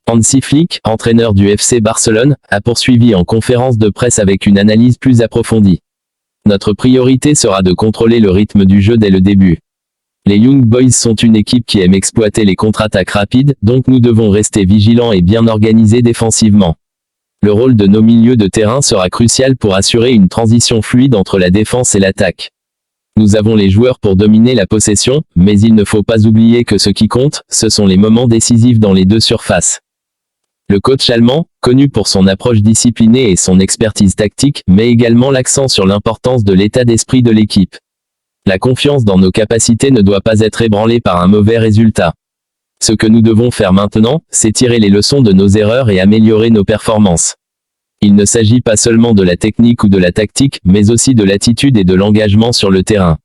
Hansi Flick, entraîneur du FC Barcelone, a poursuivi en conférence de presse avec une analyse plus approfondie. Notre priorité sera de contrôler le rythme du jeu dès le début. Les Young Boys sont une équipe qui aime exploiter les contre-attaques rapides, donc nous devons rester vigilants et bien organisés défensivement. Le rôle de nos milieux de terrain sera crucial pour assurer une transition fluide entre la défense et l'attaque. Nous avons les joueurs pour dominer la possession, mais il ne faut pas oublier que ce qui compte, ce sont les moments décisifs dans les deux surfaces. Le coach allemand, connu pour son approche disciplinée et son expertise tactique, met également l'accent sur l'importance de l'état d'esprit de l'équipe. La confiance dans nos capacités ne doit pas être ébranlée par un mauvais résultat. Ce que nous devons faire maintenant, c'est tirer les leçons de nos erreurs et améliorer nos performances. Il ne s'agit pas seulement de la technique ou de la tactique, mais aussi de l'attitude et de l'engagement sur le terrain.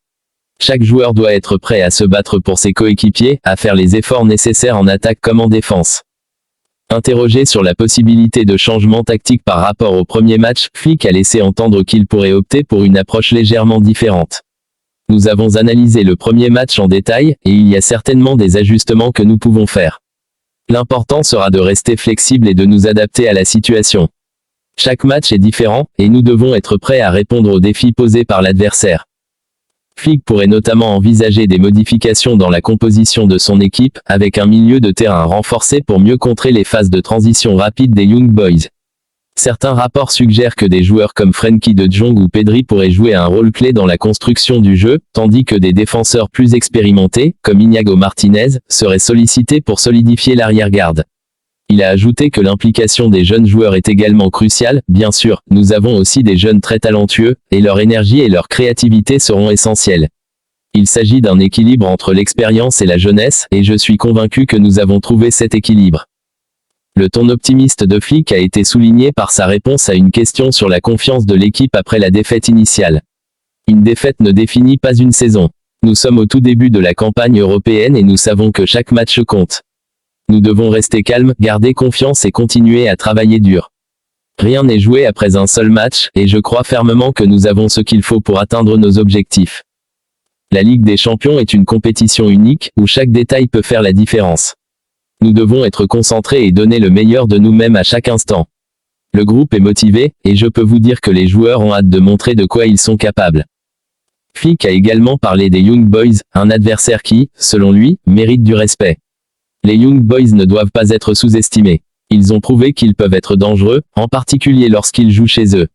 Chaque joueur doit être prêt à se battre pour ses coéquipiers, à faire les efforts nécessaires en attaque comme en défense. Interrogé sur la possibilité de changement tactique par rapport au premier match, Flick a laissé entendre qu'il pourrait opter pour une approche légèrement différente. Nous avons analysé le premier match en détail, et il y a certainement des ajustements que nous pouvons faire. L'important sera de rester flexible et de nous adapter à la situation. Chaque match est différent, et nous devons être prêts à répondre aux défis posés par l'adversaire. Flick pourrait notamment envisager des modifications dans la composition de son équipe, avec un milieu de terrain renforcé pour mieux contrer les phases de transition rapide des Young Boys. Certains rapports suggèrent que des joueurs comme Frenkie de Jong ou Pedri pourraient jouer un rôle clé dans la construction du jeu, tandis que des défenseurs plus expérimentés, comme Iñigo Martinez, seraient sollicités pour solidifier l'arrière-garde. Il a ajouté que l'implication des jeunes joueurs est également cruciale. Bien sûr, nous avons aussi des jeunes très talentueux, et leur énergie et leur créativité seront essentielles. Il s'agit d'un équilibre entre l'expérience et la jeunesse, et je suis convaincu que nous avons trouvé cet équilibre. Le ton optimiste de Flick a été souligné par sa réponse à une question sur la confiance de l'équipe après la défaite initiale. Une défaite ne définit pas une saison. Nous sommes au tout début de la campagne européenne et nous savons que chaque match compte. Nous devons rester calmes, garder confiance et continuer à travailler dur. Rien n'est joué après un seul match, et je crois fermement que nous avons ce qu'il faut pour atteindre nos objectifs. La Ligue des Champions est une compétition unique, où chaque détail peut faire la différence. Nous devons être concentrés et donner le meilleur de nous-mêmes à chaque instant. Le groupe est motivé, et je peux vous dire que les joueurs ont hâte de montrer de quoi ils sont capables. Flick a également parlé des Young Boys, un adversaire qui, selon lui, mérite du respect. Les Young Boys ne doivent pas être sous-estimés. Ils ont prouvé qu'ils peuvent être dangereux, en particulier lorsqu'ils jouent chez eux.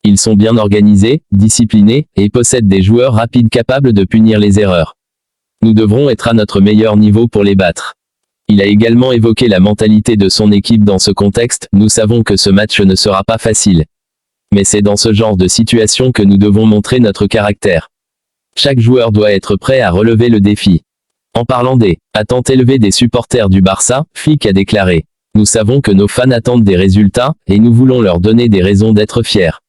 Ils sont bien organisés, disciplinés, et possèdent des joueurs rapides capables de punir les erreurs. Nous devrons être à notre meilleur niveau pour les battre. Il a également évoqué la mentalité de son équipe dans ce contexte. Nous savons que ce match ne sera pas facile. Mais c'est dans ce genre de situation que nous devons montrer notre caractère. Chaque joueur doit être prêt à relever le défi. En parlant des attentes élevées des supporters du Barça, Flick a déclaré « Nous savons que nos fans attendent des résultats, et nous voulons leur donner des raisons d'être fiers.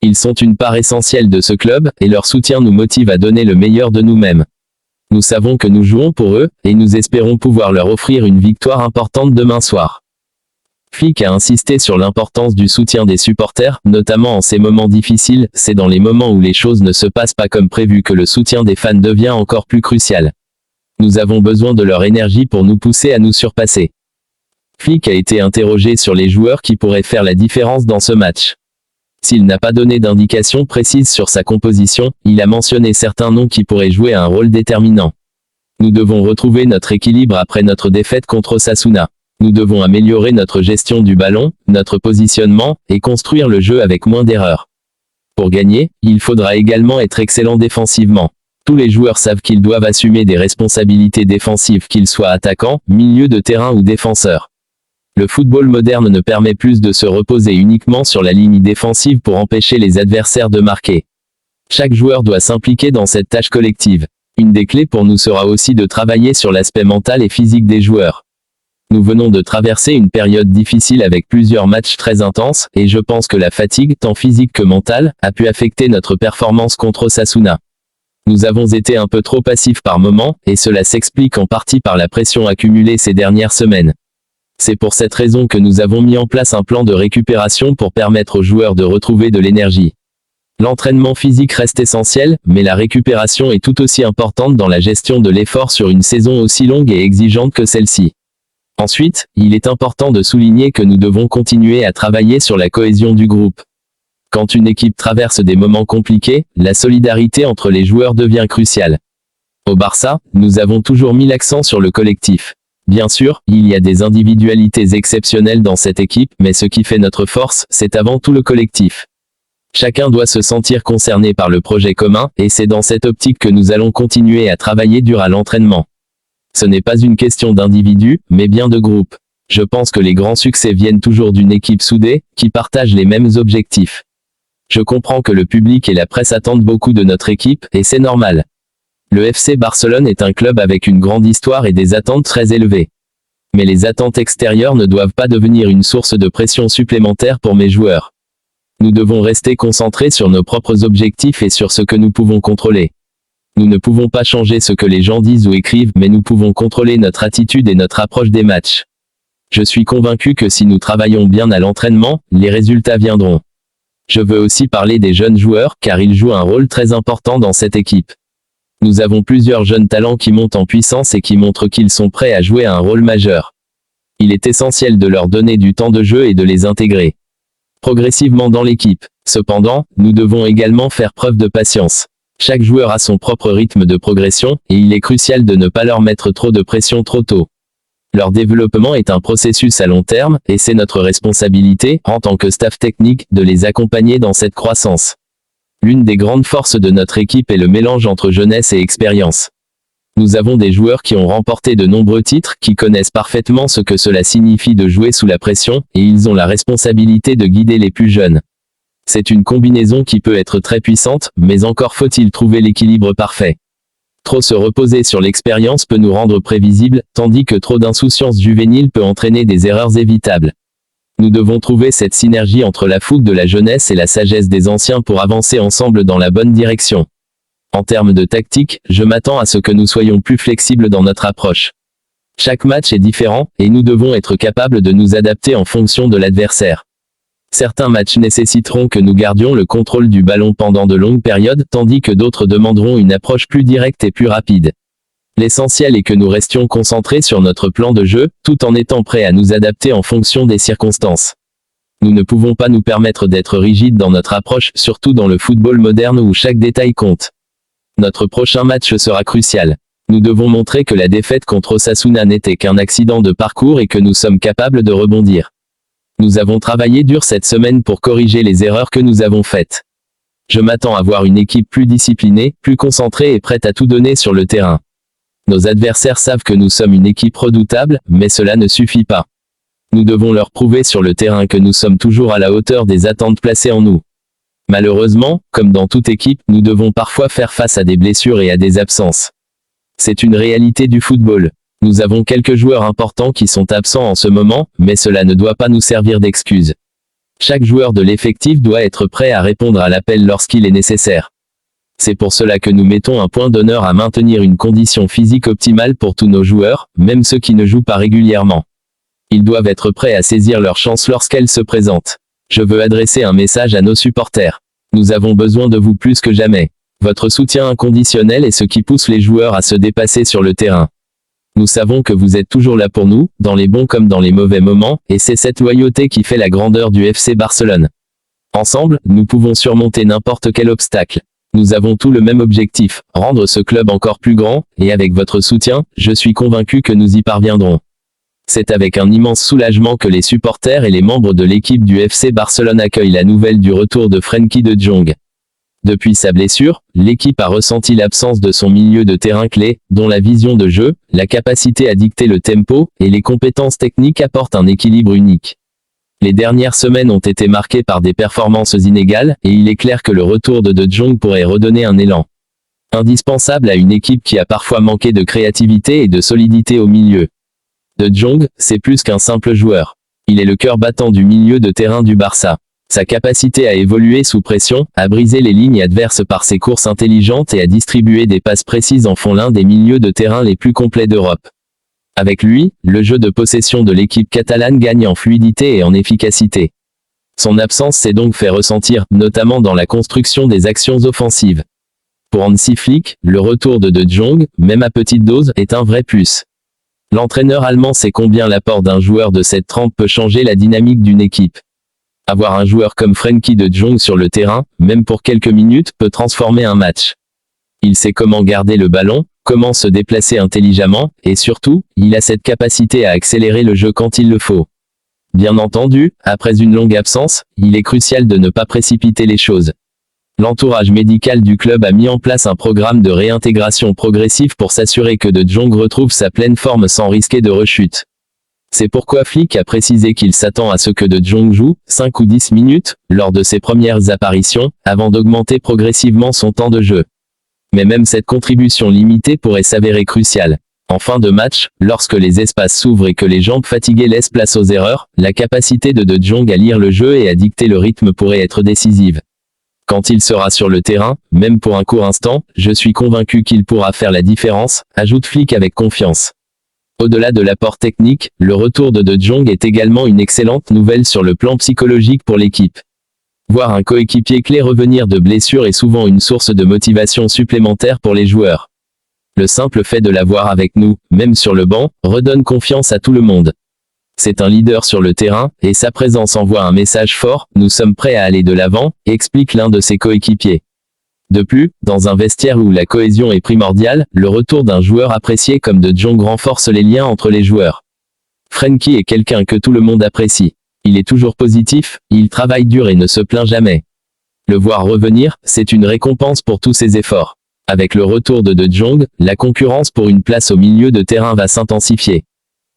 Ils sont une part essentielle de ce club, et leur soutien nous motive à donner le meilleur de nous-mêmes. Nous savons que nous jouons pour eux, et nous espérons pouvoir leur offrir une victoire importante demain soir. » Flick a insisté sur l'importance du soutien des supporters, notamment en ces moments difficiles. C'est dans les moments où les choses ne se passent pas comme prévu que le soutien des fans devient encore plus crucial. Nous avons besoin de leur énergie pour nous pousser à nous surpasser. Flick a été interrogé sur les joueurs qui pourraient faire la différence dans ce match. S'il n'a pas donné d'indication précise sur sa composition, il a mentionné certains noms qui pourraient jouer un rôle déterminant. Nous devons retrouver notre équilibre après notre défaite contre Osasuna. Nous devons améliorer notre gestion du ballon, notre positionnement, et construire le jeu avec moins d'erreurs. Pour gagner, il faudra également être excellent défensivement. Tous les joueurs savent qu'ils doivent assumer des responsabilités défensives, qu'ils soient attaquants, milieu de terrain ou défenseurs. Le football moderne ne permet plus de se reposer uniquement sur la ligne défensive pour empêcher les adversaires de marquer. Chaque joueur doit s'impliquer dans cette tâche collective. Une des clés pour nous sera aussi de travailler sur l'aspect mental et physique des joueurs. Nous venons de traverser une période difficile avec plusieurs matchs très intenses, et je pense que la fatigue, tant physique que mentale, a pu affecter notre performance contre Osasuna. Nous avons été un peu trop passifs par moments, et cela s'explique en partie par la pression accumulée ces dernières semaines. C'est pour cette raison que nous avons mis en place un plan de récupération pour permettre aux joueurs de retrouver de l'énergie. L'entraînement physique reste essentiel, mais la récupération est tout aussi importante dans la gestion de l'effort sur une saison aussi longue et exigeante que celle-ci. Ensuite, il est important de souligner que nous devons continuer à travailler sur la cohésion du groupe. Quand une équipe traverse des moments compliqués, la solidarité entre les joueurs devient cruciale. Au Barça, nous avons toujours mis l'accent sur le collectif. Bien sûr, il y a des individualités exceptionnelles dans cette équipe, mais ce qui fait notre force, c'est avant tout le collectif. Chacun doit se sentir concerné par le projet commun, et c'est dans cette optique que nous allons continuer à travailler dur à l'entraînement. Ce n'est pas une question d'individu, mais bien de groupe. Je pense que les grands succès viennent toujours d'une équipe soudée, qui partage les mêmes objectifs. Je comprends que le public et la presse attendent beaucoup de notre équipe, et c'est normal. Le FC Barcelone est un club avec une grande histoire et des attentes très élevées. Mais les attentes extérieures ne doivent pas devenir une source de pression supplémentaire pour mes joueurs. Nous devons rester concentrés sur nos propres objectifs et sur ce que nous pouvons contrôler. Nous ne pouvons pas changer ce que les gens disent ou écrivent, mais nous pouvons contrôler notre attitude et notre approche des matchs. Je suis convaincu que si nous travaillons bien à l'entraînement, les résultats viendront. Je veux aussi parler des jeunes joueurs, car ils jouent un rôle très important dans cette équipe. Nous avons plusieurs jeunes talents qui montent en puissance et qui montrent qu'ils sont prêts à jouer un rôle majeur. Il est essentiel de leur donner du temps de jeu et de les intégrer progressivement dans l'équipe. Cependant, nous devons également faire preuve de patience. Chaque joueur a son propre rythme de progression, et il est crucial de ne pas leur mettre trop de pression trop tôt. Leur développement est un processus à long terme, et c'est notre responsabilité, en tant que staff technique, de les accompagner dans cette croissance. L'une des grandes forces de notre équipe est le mélange entre jeunesse et expérience. Nous avons des joueurs qui ont remporté de nombreux titres, qui connaissent parfaitement ce que cela signifie de jouer sous la pression, et ils ont la responsabilité de guider les plus jeunes. C'est une combinaison qui peut être très puissante, mais encore faut-il trouver l'équilibre parfait. Trop se reposer sur l'expérience peut nous rendre prévisibles, tandis que trop d'insouciance juvénile peut entraîner des erreurs évitables. Nous devons trouver cette synergie entre la fougue de la jeunesse et la sagesse des anciens pour avancer ensemble dans la bonne direction. En termes de tactique, je m'attends à ce que nous soyons plus flexibles dans notre approche. Chaque match est différent, et nous devons être capables de nous adapter en fonction de l'adversaire. Certains matchs nécessiteront que nous gardions le contrôle du ballon pendant de longues périodes, tandis que d'autres demanderont une approche plus directe et plus rapide. L'essentiel est que nous restions concentrés sur notre plan de jeu, tout en étant prêts à nous adapter en fonction des circonstances. Nous ne pouvons pas nous permettre d'être rigides dans notre approche, surtout dans le football moderne où chaque détail compte. Notre prochain match sera crucial. Nous devons montrer que la défaite contre Osasuna n'était qu'un accident de parcours et que nous sommes capables de rebondir. Nous avons travaillé dur cette semaine pour corriger les erreurs que nous avons faites. Je m'attends à voir une équipe plus disciplinée, plus concentrée et prête à tout donner sur le terrain. Nos adversaires savent que nous sommes une équipe redoutable, mais cela ne suffit pas. Nous devons leur prouver sur le terrain que nous sommes toujours à la hauteur des attentes placées en nous. Malheureusement, comme dans toute équipe, nous devons parfois faire face à des blessures et à des absences. C'est une réalité du football. Nous avons quelques joueurs importants qui sont absents en ce moment, mais cela ne doit pas nous servir d'excuse. Chaque joueur de l'effectif doit être prêt à répondre à l'appel lorsqu'il est nécessaire. C'est pour cela que nous mettons un point d'honneur à maintenir une condition physique optimale pour tous nos joueurs, même ceux qui ne jouent pas régulièrement. Ils doivent être prêts à saisir leur chance lorsqu'elle se présente. Je veux adresser un message à nos supporters. Nous avons besoin de vous plus que jamais. Votre soutien inconditionnel est ce qui pousse les joueurs à se dépasser sur le terrain. Nous savons que vous êtes toujours là pour nous, dans les bons comme dans les mauvais moments, et c'est cette loyauté qui fait la grandeur du FC Barcelone. Ensemble, nous pouvons surmonter n'importe quel obstacle. Nous avons tous le même objectif, rendre ce club encore plus grand, et avec votre soutien, je suis convaincu que nous y parviendrons. C'est avec un immense soulagement que les supporters et les membres de l'équipe du FC Barcelone accueillent la nouvelle du retour de Frenkie de Jong. Depuis sa blessure, l'équipe a ressenti l'absence de son milieu de terrain clé, dont la vision de jeu, la capacité à dicter le tempo, et les compétences techniques apportent un équilibre unique. Les dernières semaines ont été marquées par des performances inégales, et il est clair que le retour de Jong pourrait redonner un élan indispensable à une équipe qui a parfois manqué de créativité et de solidité au milieu. De Jong, c'est plus qu'un simple joueur. Il est le cœur battant du milieu de terrain du Barça. Sa capacité à évoluer sous pression, à briser les lignes adverses par ses courses intelligentes et à distribuer des passes précises en font l'un des milieux de terrain les plus complets d'Europe. Avec lui, le jeu de possession de l'équipe catalane gagne en fluidité et en efficacité. Son absence s'est donc fait ressentir, notamment dans la construction des actions offensives. Pour Hansi Flick, le retour de Jong, même à petite dose, est un vrai plus. L'entraîneur allemand sait combien l'apport d'un joueur de cette trempe peut changer la dynamique d'une équipe. Avoir un joueur comme Frenkie de Jong sur le terrain, même pour quelques minutes, peut transformer un match. Il sait comment garder le ballon, comment se déplacer intelligemment, et surtout, il a cette capacité à accélérer le jeu quand il le faut. Bien entendu, après une longue absence, il est crucial de ne pas précipiter les choses. L'entourage médical du club a mis en place un programme de réintégration progressive pour s'assurer que De Jong retrouve sa pleine forme sans risquer de rechute. C'est pourquoi Flick a précisé qu'il s'attend à ce que De Jong joue 5 ou 10 minutes lors de ses premières apparitions, avant d'augmenter progressivement son temps de jeu. Mais même cette contribution limitée pourrait s'avérer cruciale. En fin de match, lorsque les espaces s'ouvrent et que les jambes fatiguées laissent place aux erreurs, la capacité de Jong à lire le jeu et à dicter le rythme pourrait être décisive. Quand il sera sur le terrain, même pour un court instant, je suis convaincu qu'il pourra faire la différence, ajoute Flick avec confiance. Au-delà de l'apport technique, le retour de Jong est également une excellente nouvelle sur le plan psychologique pour l'équipe. Voir un coéquipier clé revenir de blessure est souvent une source de motivation supplémentaire pour les joueurs. Le simple fait de l'avoir avec nous, même sur le banc, redonne confiance à tout le monde. C'est un leader sur le terrain, et sa présence envoie un message fort, nous sommes prêts à aller de l'avant, explique l'un de ses coéquipiers. De plus, dans un vestiaire où la cohésion est primordiale, le retour d'un joueur apprécié comme De Jong renforce les liens entre les joueurs. Frenkie est quelqu'un que tout le monde apprécie. Il est toujours positif, il travaille dur et ne se plaint jamais. Le voir revenir, c'est une récompense pour tous ses efforts. Avec le retour de Jong, la concurrence pour une place au milieu de terrain va s'intensifier.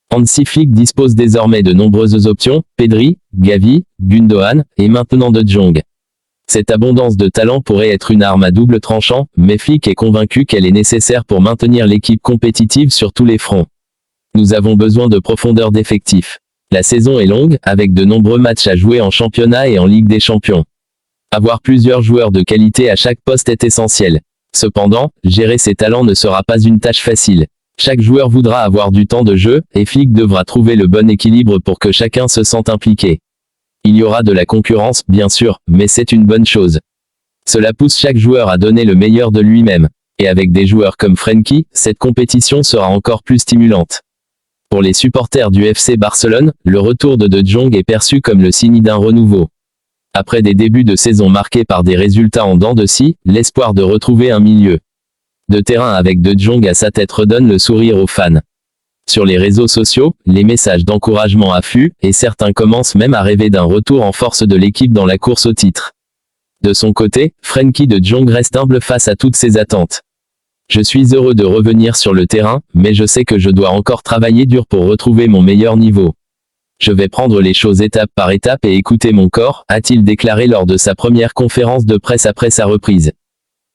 Hansi Flick dispose désormais de nombreuses options, Pedri, Gavi, Gundogan, et maintenant De Jong. Cette abondance de talent pourrait être une arme à double tranchant, mais Flick est convaincu qu'elle est nécessaire pour maintenir l'équipe compétitive sur tous les fronts. Nous avons besoin de profondeur d'effectifs. La saison est longue, avec de nombreux matchs à jouer en championnat et en Ligue des Champions. Avoir plusieurs joueurs de qualité à chaque poste est essentiel. Cependant, gérer ces talents ne sera pas une tâche facile. Chaque joueur voudra avoir du temps de jeu, et Flick devra trouver le bon équilibre pour que chacun se sente impliqué. Il y aura de la concurrence, bien sûr, mais c'est une bonne chose. Cela pousse chaque joueur à donner le meilleur de lui-même. Et avec des joueurs comme Frenkie, cette compétition sera encore plus stimulante. Pour les supporters du FC Barcelone, le retour de Jong est perçu comme le signe d'un renouveau. Après des débuts de saison marqués par des résultats en dents de scie, l'espoir de retrouver un milieu de terrain avec De Jong à sa tête redonne le sourire aux fans. Sur les réseaux sociaux, les messages d'encouragement affluent, et certains commencent même à rêver d'un retour en force de l'équipe dans la course au titre. De son côté, Frenkie de Jong reste humble face à toutes ces attentes. Je suis heureux de revenir sur le terrain, mais je sais que je dois encore travailler dur pour retrouver mon meilleur niveau. Je vais prendre les choses étape par étape et écouter mon corps, a-t-il déclaré lors de sa première conférence de presse après sa reprise.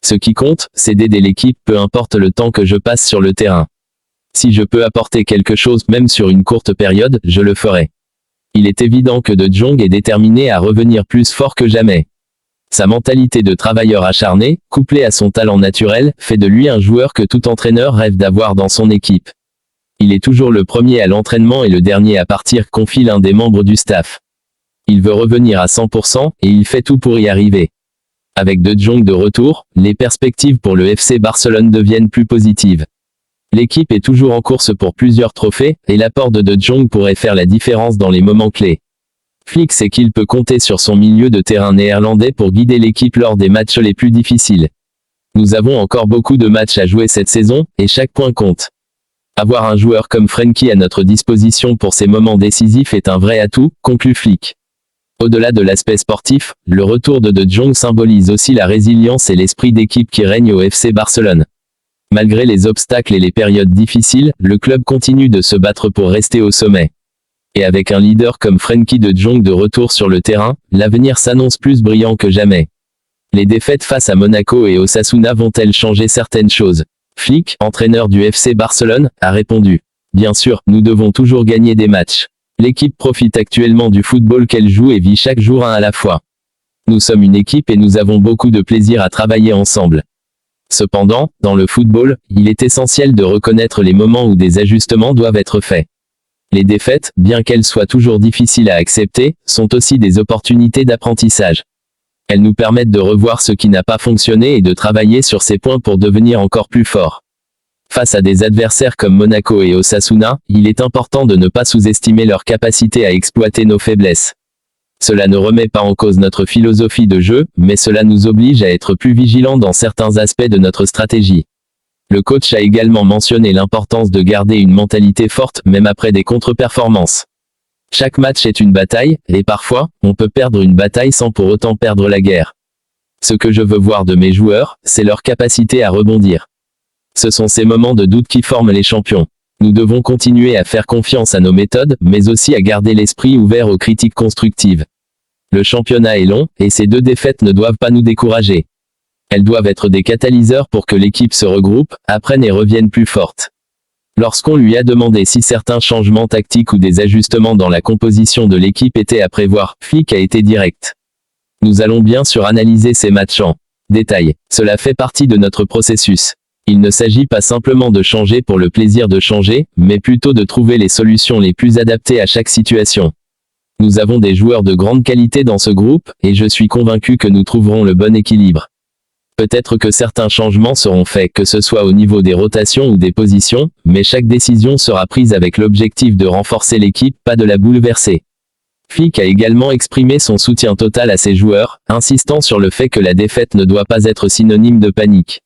Ce qui compte, c'est d'aider l'équipe peu importe le temps que je passe sur le terrain. Si je peux apporter quelque chose même sur une courte période, je le ferai. Il est évident que De Jong est déterminé à revenir plus fort que jamais. Sa mentalité de travailleur acharné, couplée à son talent naturel, fait de lui un joueur que tout entraîneur rêve d'avoir dans son équipe. Il est toujours le premier à l'entraînement et le dernier à partir, confie l'un des membres du staff. Il veut revenir à 100%, et il fait tout pour y arriver. Avec De Jong de retour, les perspectives pour le FC Barcelone deviennent plus positives. L'équipe est toujours en course pour plusieurs trophées, et l'apport de Jong pourrait faire la différence dans les moments clés. Flick sait qu'il peut compter sur son milieu de terrain néerlandais pour guider l'équipe lors des matchs les plus difficiles. Nous avons encore beaucoup de matchs à jouer cette saison, et chaque point compte. Avoir un joueur comme Frenkie à notre disposition pour ces moments décisifs est un vrai atout, conclut Flick. Au-delà de l'aspect sportif, le retour de Jong symbolise aussi la résilience et l'esprit d'équipe qui règne au FC Barcelone. Malgré les obstacles et les périodes difficiles, le club continue de se battre pour rester au sommet. Et avec un leader comme Frenkie de Jong de retour sur le terrain, l'avenir s'annonce plus brillant que jamais. Les défaites face à Monaco et Osasuna vont-elles changer certaines choses? Flick, entraîneur du FC Barcelone, a répondu. Bien sûr, nous devons toujours gagner des matchs. L'équipe profite actuellement du football qu'elle joue et vit chaque jour un à la fois. Nous sommes une équipe et nous avons beaucoup de plaisir à travailler ensemble. Cependant, dans le football, il est essentiel de reconnaître les moments où des ajustements doivent être faits. Les défaites, bien qu'elles soient toujours difficiles à accepter, sont aussi des opportunités d'apprentissage. Elles nous permettent de revoir ce qui n'a pas fonctionné et de travailler sur ces points pour devenir encore plus forts. Face à des adversaires comme Monaco et Osasuna, il est important de ne pas sous-estimer leur capacité à exploiter nos faiblesses. Cela ne remet pas en cause notre philosophie de jeu, mais cela nous oblige à être plus vigilants dans certains aspects de notre stratégie. Le coach a également mentionné l'importance de garder une mentalité forte, même après des contre-performances. Chaque match est une bataille, et parfois, on peut perdre une bataille sans pour autant perdre la guerre. Ce que je veux voir de mes joueurs, c'est leur capacité à rebondir. Ce sont ces moments de doute qui forment les champions. Nous devons continuer à faire confiance à nos méthodes, mais aussi à garder l'esprit ouvert aux critiques constructives. Le championnat est long, et ces 2 défaites ne doivent pas nous décourager. Elles doivent être des catalyseurs pour que l'équipe se regroupe, apprenne et revienne plus forte. Lorsqu'on lui a demandé si certains changements tactiques ou des ajustements dans la composition de l'équipe étaient à prévoir, Flick a été direct. Nous allons bien sûr analyser ces matchs en détail. Cela fait partie de notre processus. Il ne s'agit pas simplement de changer pour le plaisir de changer, mais plutôt de trouver les solutions les plus adaptées à chaque situation. Nous avons des joueurs de grande qualité dans ce groupe, et je suis convaincu que nous trouverons le bon équilibre. Peut-être que certains changements seront faits, que ce soit au niveau des rotations ou des positions, mais chaque décision sera prise avec l'objectif de renforcer l'équipe, pas de la bouleverser. Flick a également exprimé son soutien total à ses joueurs, insistant sur le fait que la défaite ne doit pas être synonyme de panique.